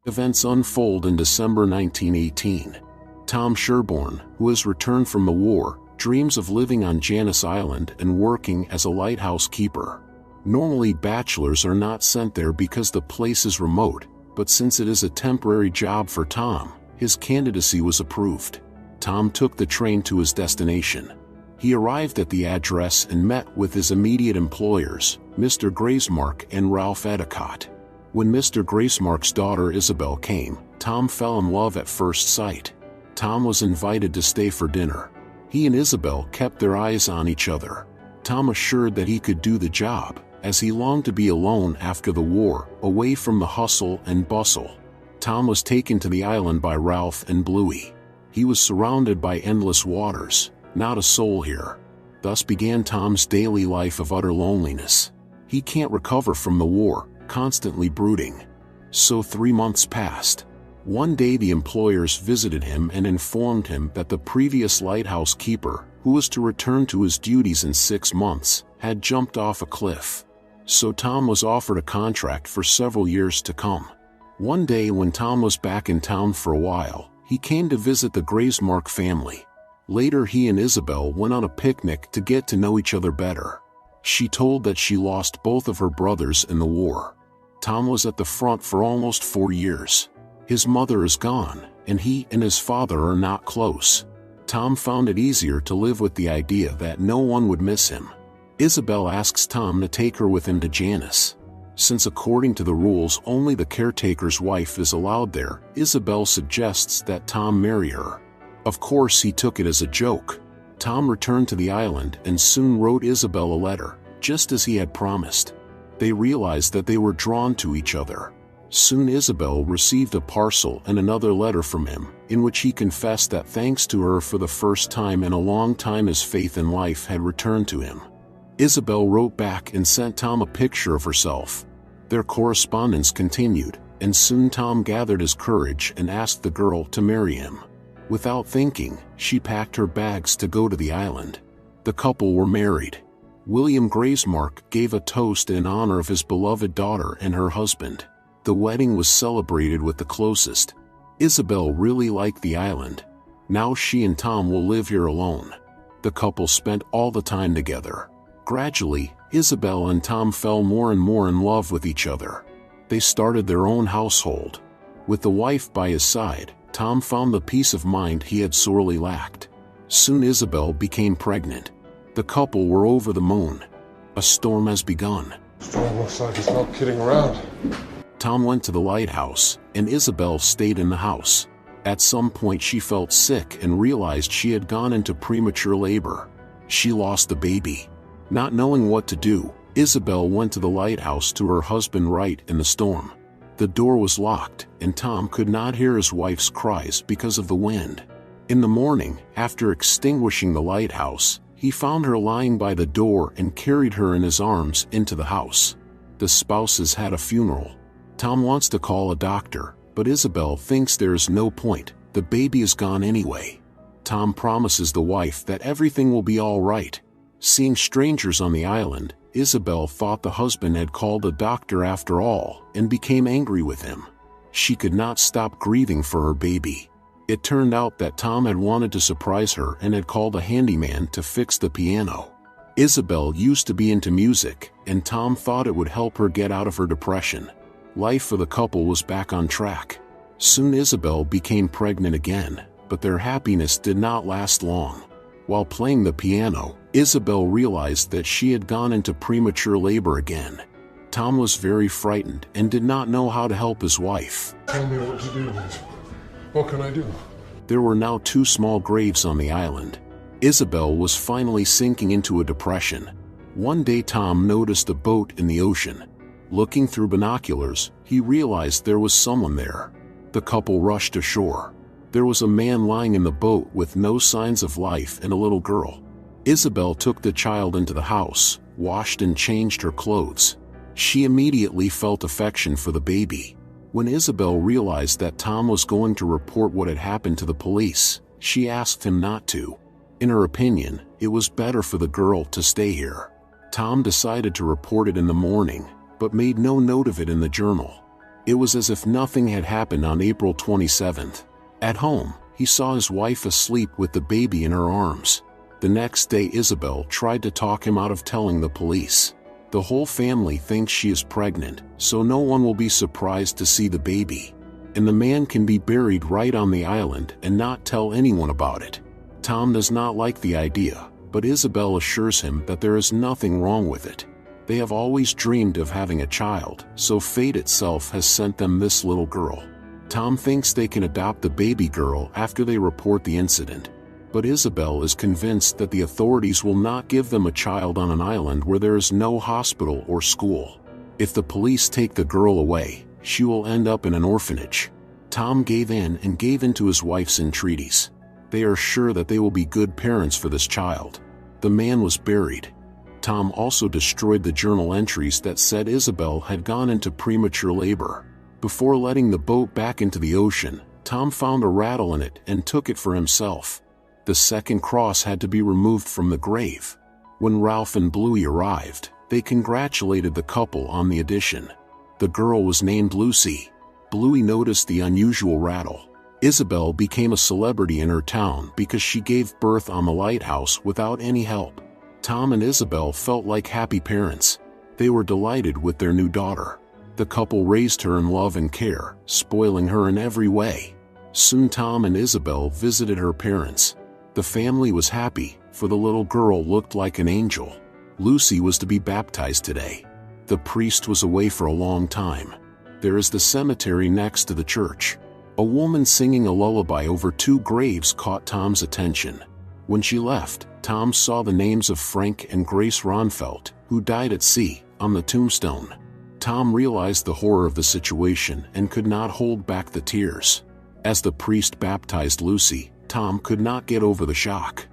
Events unfold in December 1918. Tom Sherborne, who has returned from the war, dreams of living on Janus Island and working as a lighthouse keeper. Normally bachelors are not sent there because the place is remote, but since it is a temporary job for Tom, his candidacy was approved. Tom took the train to his destination. He arrived at the address and met with his immediate employers, Mr. Gracemark and Ralph Edicott. When Mr. Gracemark's daughter Isabel came, Tom fell in love at first sight. Tom was invited to stay for dinner. He and Isabel kept their eyes on each other. Tom assured that he could do the job, as he longed to be alone after the war, away from the hustle and bustle. Tom was taken to the island by Ralph and Bluey. He was surrounded by endless waters, not a soul here. Thus began Tom's daily life of utter loneliness. He can't recover from the war, constantly brooding. So 3 months passed. One day the employers visited him and informed him that the previous lighthouse keeper, who was to return to his duties in 6 months, had jumped off a cliff. So Tom was offered a contract for several years to come. One day when Tom was back in town for a while, he came to visit the Gracemark family. Later he and Isabel went on a picnic to get to know each other better. She told that she lost both of her brothers in the war. Tom was at the front for almost 4 years. His mother is gone, and he and his father are not close. Tom found it easier to live with the idea that no one would miss him. Isabel asks Tom to take her with him to Janus. Since according to the rules only the caretaker's wife is allowed there, Isabel suggests that Tom marry her. Of course he took it as a joke. Tom returned to the island and soon wrote Isabel a letter, just as he had promised. They realized that they were drawn to each other. Soon Isabel received a parcel and another letter from him, in which he confessed that thanks to her for the first time in a long time his faith in life had returned to him. Isabel wrote back and sent Tom a picture of herself. Their correspondence continued, and soon Tom gathered his courage and asked the girl to marry him. Without thinking, she packed her bags to go to the island. The couple were married. William Gracemark gave a toast in honor of his beloved daughter and her husband. The wedding was celebrated with the closest. Isabel really liked the island. Now she and Tom will live here alone. The couple spent all the time together. Gradually, Isabel and Tom fell more and more in love with each other. They started their own household. With the wife by his side, Tom found the peace of mind he had sorely lacked. Soon Isabel became pregnant. The couple were over the moon. A storm has begun. Storm looks like it's not kidding around. Tom went to the lighthouse, and Isabel stayed in the house. At some point she felt sick and realized she had gone into premature labor. She lost the baby. Not knowing what to do, Isabel went to the lighthouse to her husband right in the storm. The door was locked, and Tom could not hear his wife's cries because of the wind. In the morning, after extinguishing the lighthouse, he found her lying by the door and carried her in his arms into the house. The spouses had a funeral. Tom wants to call a doctor, but Isabel thinks there is no point, the baby is gone anyway. Tom promises the wife that everything will be all right. Seeing strangers on the island, Isabel thought the husband had called a doctor after all and became angry with him. She could not stop grieving for her baby. It turned out that Tom had wanted to surprise her and had called a handyman to fix the piano. Isabel used to be into music, and Tom thought it would help her get out of her depression. Life for the couple was back on track. Soon Isabel became pregnant again, but their happiness did not last long. While playing the piano, Isabel realized that she had gone into premature labor again. Tom was very frightened and did not know how to help his wife. Tell me what to do. What can I do? There were now 2 small graves on the island. Isabel was finally sinking into a depression. One day Tom noticed a boat in the ocean. Looking through binoculars, he realized there was someone there. The couple rushed ashore. There was a man lying in the boat with no signs of life and a little girl. Isabel took the child into the house, washed and changed her clothes. She immediately felt affection for the baby. When Isabel realized that Tom was going to report what had happened to the police, she asked him not to. In her opinion, it was better for the girl to stay here. Tom decided to report it in the morning, but made no note of it in the journal. It was as if nothing had happened on April 27th. At home, he saw his wife asleep with the baby in her arms. The next day Isabel tried to talk him out of telling the police. The whole family thinks she is pregnant, so no one will be surprised to see the baby. And the man can be buried right on the island and not tell anyone about it. Tom does not like the idea, but Isabel assures him that there is nothing wrong with it. They have always dreamed of having a child, so fate itself has sent them this little girl. Tom thinks they can adopt the baby girl after they report the incident. But Isabel is convinced that the authorities will not give them a child on an island where there is no hospital or school. If the police take the girl away, she will end up in an orphanage. Tom gave in and gave in to his wife's entreaties. They are sure that they will be good parents for this child. The man was buried. Tom also destroyed the journal entries that said Isabel had gone into premature labor. Before letting the boat back into the ocean, Tom found a rattle in it and took it for himself. The second cross had to be removed from the grave. When Ralph and Bluey arrived, they congratulated the couple on the addition. The girl was named Lucy. Bluey noticed the unusual rattle. Isabel became a celebrity in her town because she gave birth on the lighthouse without any help. Tom and Isabel felt like happy parents. They were delighted with their new daughter. The couple raised her in love and care, spoiling her in every way. Soon Tom and Isabel visited her parents. The family was happy, for the little girl looked like an angel. Lucy was to be baptized today. The priest was away for a long time. There is the cemetery next to the church. A woman singing a lullaby over 2 graves caught Tom's attention. When she left, Tom saw the names of Frank and Grace Ronfelt, who died at sea, on the tombstone. Tom realized the horror of the situation and could not hold back the tears. As the priest baptized Lucy, Tom could not get over the shock.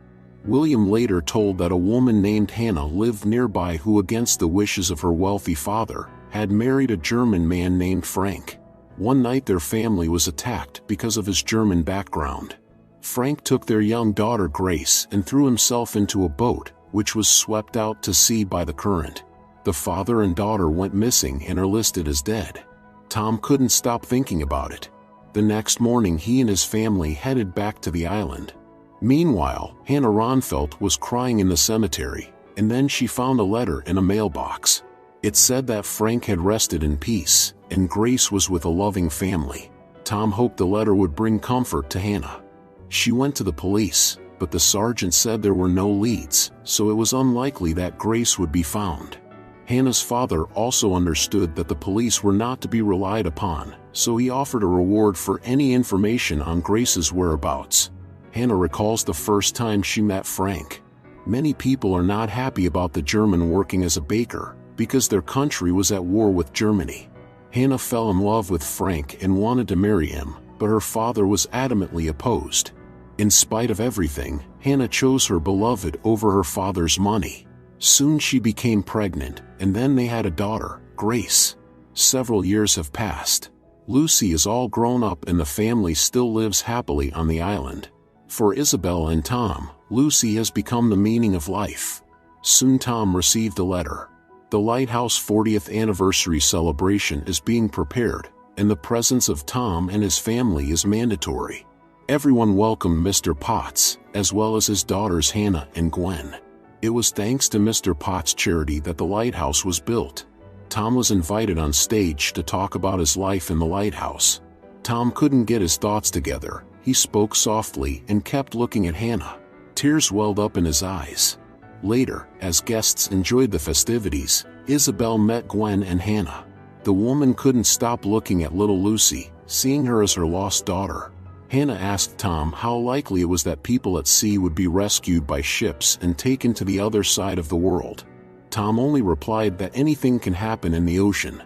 William later told that a woman named Hannah lived nearby who, against the wishes of her wealthy father, had married a German man named Frank. One night their family was attacked because of his German background. Frank took their young daughter Grace and threw himself into a boat, which was swept out to sea by the current. The father and daughter went missing and are listed as dead. Tom couldn't stop thinking about it. The next morning he and his family headed back to the island. Meanwhile, Hannah Ronfelt was crying in the cemetery, and then she found a letter in a mailbox. It said that Frank had rested in peace, and Grace was with a loving family. Tom hoped the letter would bring comfort to Hannah. She went to the police, but the sergeant said there were no leads, so it was unlikely that Grace would be found. Hannah's father also understood that the police were not to be relied upon, so he offered a reward for any information on Grace's whereabouts. Hannah recalls the first time she met Frank. Many people are not happy about the German working as a baker, because their country was at war with Germany. Hannah fell in love with Frank and wanted to marry him, but her father was adamantly opposed. In spite of everything, Hannah chose her beloved over her father's money. Soon she became pregnant, and then they had a daughter, Grace. Several years have passed. Lucy is all grown up and the family still lives happily on the island. For Isabel and Tom, Lucy has become the meaning of life. Soon Tom received a letter. The Lighthouse 40th anniversary celebration is being prepared, and the presence of Tom and his family is mandatory. Everyone welcomed Mr. Potts, as well as his daughters Hannah and Gwen. It was thanks to Mr. Potts' charity that the lighthouse was built. Tom was invited on stage to talk about his life in the lighthouse. Tom couldn't get his thoughts together. He spoke softly and kept looking at Hannah. Tears welled up in his eyes. Later, as guests enjoyed the festivities, Isabel met Gwen and Hannah. The woman couldn't stop looking at little Lucy, seeing her as her lost daughter. Hannah asked Tom how likely it was that people at sea would be rescued by ships and taken to the other side of the world. Tom only replied that anything can happen in the ocean.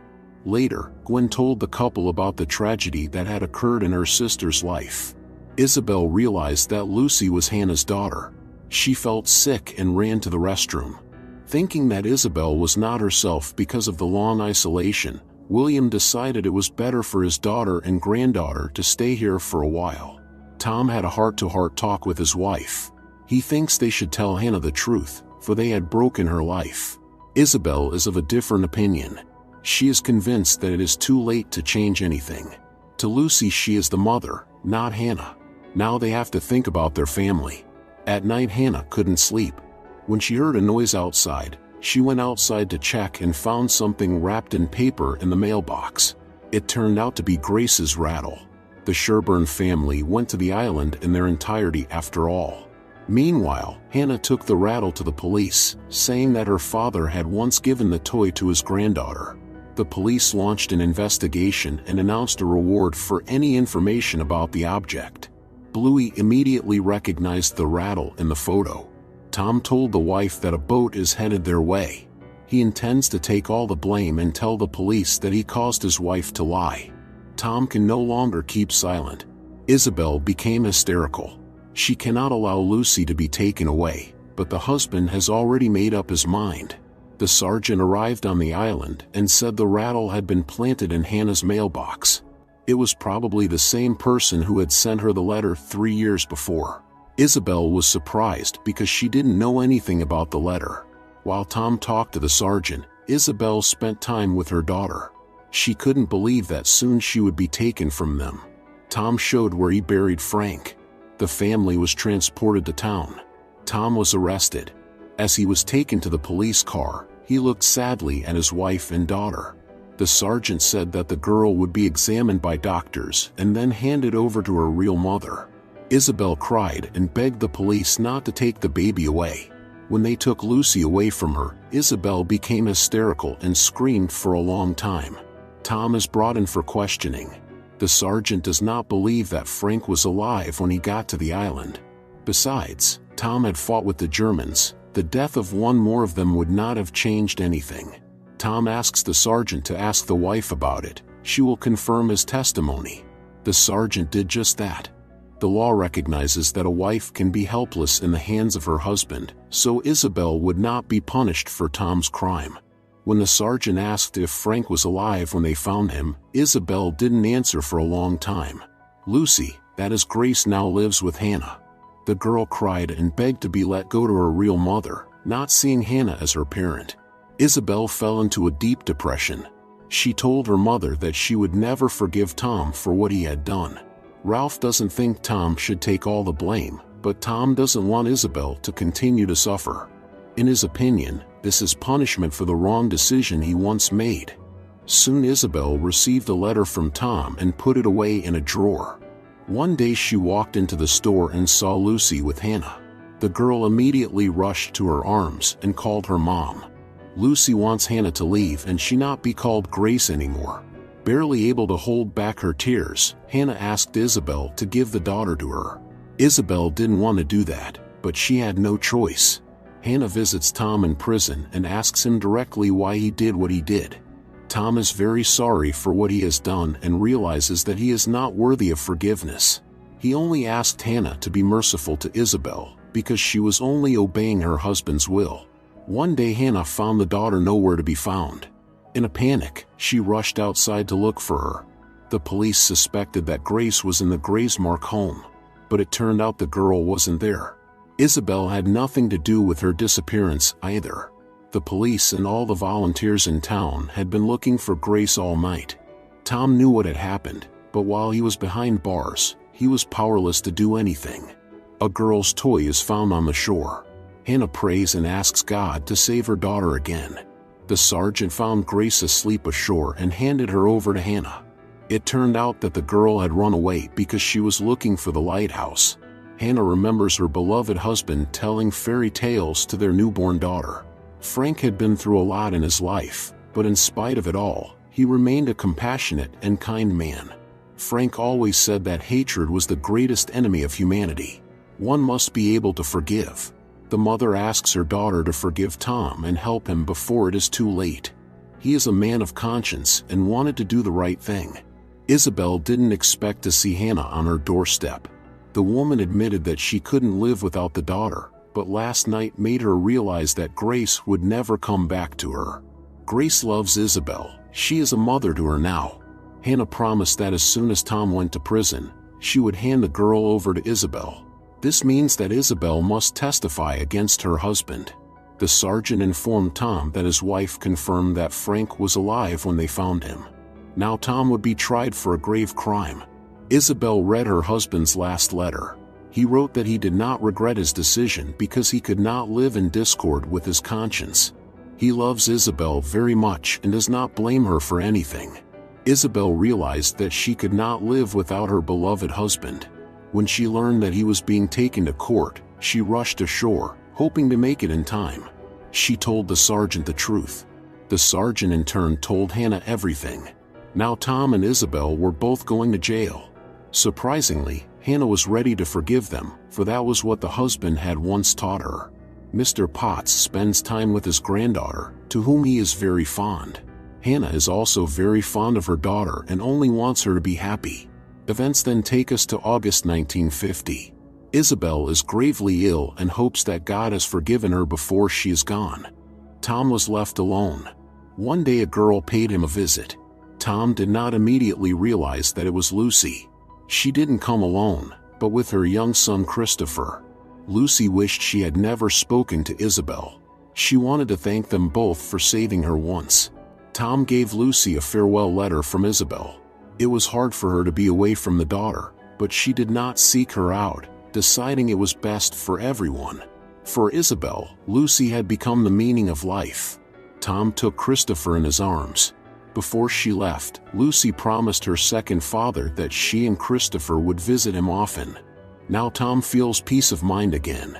Later, Gwen told the couple about the tragedy that had occurred in her sister's life. Isabel realized that Lucy was Hannah's daughter. She felt sick and ran to the restroom. Thinking that Isabel was not herself because of the long isolation, William decided it was better for his daughter and granddaughter to stay here for a while. Tom had a heart-to-heart talk with his wife. He thinks they should tell Hannah the truth, for they had broken her life. Isabel is of a different opinion. She is convinced that it is too late to change anything. To Lucy, she is the mother, not Hannah. Now they have to think about their family. At night, Hannah couldn't sleep. When she heard a noise outside, she went outside to check and found something wrapped in paper in the mailbox. It turned out to be Grace's rattle. The Sherburne family went to the island in their entirety after all. Meanwhile, Hannah took the rattle to the police, saying that her father had once given the toy to his granddaughter. The police launched an investigation and announced a reward for any information about the object. Bluey immediately recognized the rattle in the photo. Tom told the wife that a boat is headed their way. He intends to take all the blame and tell the police that he caused his wife to lie. Tom can no longer keep silent. Isabel became hysterical. She cannot allow Lucy to be taken away, but the husband has already made up his mind. The sergeant arrived on the island and said the rattle had been planted in Hannah's mailbox. It was probably the same person who had sent her the letter 3 years before. Isabel was surprised because she didn't know anything about the letter. While Tom talked to the sergeant, Isabel spent time with her daughter. She couldn't believe that soon she would be taken from them. Tom showed where he buried Frank. The family was transported to town. Tom was arrested. As he was taken to the police car, he looked sadly at his wife and daughter. The sergeant said that the girl would be examined by doctors and then handed over to her real mother. Isabel cried and begged the police not to take the baby away. When they took Lucy away from her, Isabel became hysterical and screamed for a long time. Tom is brought in for questioning. The sergeant does not believe that Frank was alive when he got to the island. Besides, Tom had fought with the Germans. The death of one more of them would not have changed anything. Tom asks the sergeant to ask the wife about it. She will confirm his testimony. The sergeant did just that. The law recognizes that a wife can be helpless in the hands of her husband, so Isabel would not be punished for Tom's crime. When the sergeant asked if Frank was alive when they found him, Isabel didn't answer for a long time. Lucy, that is Grace, now lives with Hannah. The girl cried and begged to be let go to her real mother, not seeing Hannah as her parent. Isabel fell into a deep depression. She told her mother that she would never forgive Tom for what he had done. Ralph doesn't think Tom should take all the blame, but Tom doesn't want Isabel to continue to suffer. In his opinion, this is punishment for the wrong decision he once made. Soon Isabel received a letter from Tom and put it away in a drawer. One day she walked into the store and saw Lucy with Hannah. The girl immediately rushed to her arms and called her mom. Lucy wants Hannah to leave and she not be called Grace anymore. Barely able to hold back her tears, Hannah asked Isabel to give the daughter to her. Isabel didn't want to do that, but she had no choice. Hannah visits Tom in prison and asks him directly why he did what he did. Tom is very sorry for what he has done and realizes that he is not worthy of forgiveness. He only asked Hannah to be merciful to Isabel because she was only obeying her husband's will. One day Hannah found the daughter nowhere to be found. In a panic, she rushed outside to look for her. The police suspected that Grace was in the Graysmark home, but it turned out the girl wasn't there. Isabel had nothing to do with her disappearance either. The police and all the volunteers in town had been looking for Grace all night. Tom knew what had happened, but while he was behind bars, he was powerless to do anything. A girl's toy is found on the shore. Hannah prays and asks God to save her daughter again. The sergeant found Grace asleep ashore and handed her over to Hannah. It turned out that the girl had run away because she was looking for the lighthouse. Hannah remembers her beloved husband telling fairy tales to their newborn daughter. Frank had been through a lot in his life, but in spite of it all, he remained a compassionate and kind man. Frank always said that hatred was the greatest enemy of humanity. One must be able to forgive. The mother asks her daughter to forgive Tom and help him before it is too late. He is a man of conscience and wanted to do the right thing. Isabel didn't expect to see Hannah on her doorstep. The woman admitted that she couldn't live without the daughter, but last night made her realize that Grace would never come back to her. Grace loves Isabel. She is a mother to her now. Hannah promised that as soon as Tom went to prison, she would hand the girl over to Isabel. This means that Isabel must testify against her husband. The sergeant informed Tom that his wife confirmed that Frank was alive when they found him. Now Tom would be tried for a grave crime. Isabel read her husband's last letter. He wrote that he did not regret his decision because he could not live in discord with his conscience. He loves Isabel very much and does not blame her for anything. Isabel realized that she could not live without her beloved husband. When she learned that he was being taken to court, she rushed ashore, hoping to make it in time. She told the sergeant the truth. The sergeant in turn told Hannah everything. Now Tom and Isabel were both going to jail. Surprisingly, Hannah was ready to forgive them, for that was what the husband had once taught her. Mr. Potts spends time with his granddaughter, to whom he is very fond. Hannah is also very fond of her daughter and only wants her to be happy. Events then take us to August 1950. Isabel is gravely ill and hopes that God has forgiven her before she is gone. Tom was left alone. One day a girl paid him a visit. Tom did not immediately realize that it was Lucy. She didn't come alone, but with her young son Christopher. Lucy wished she had never spoken to Isabel. She wanted to thank them both for saving her once. Tom gave Lucy a farewell letter from Isabel. It was hard for her to be away from the daughter, but she did not seek her out, deciding it was best for everyone. For Isabel, Lucy had become the meaning of life. Tom took Christopher in his arms. Before she left, Lucy promised her second father that she and Christopher would visit him often. Now Tom feels peace of mind again.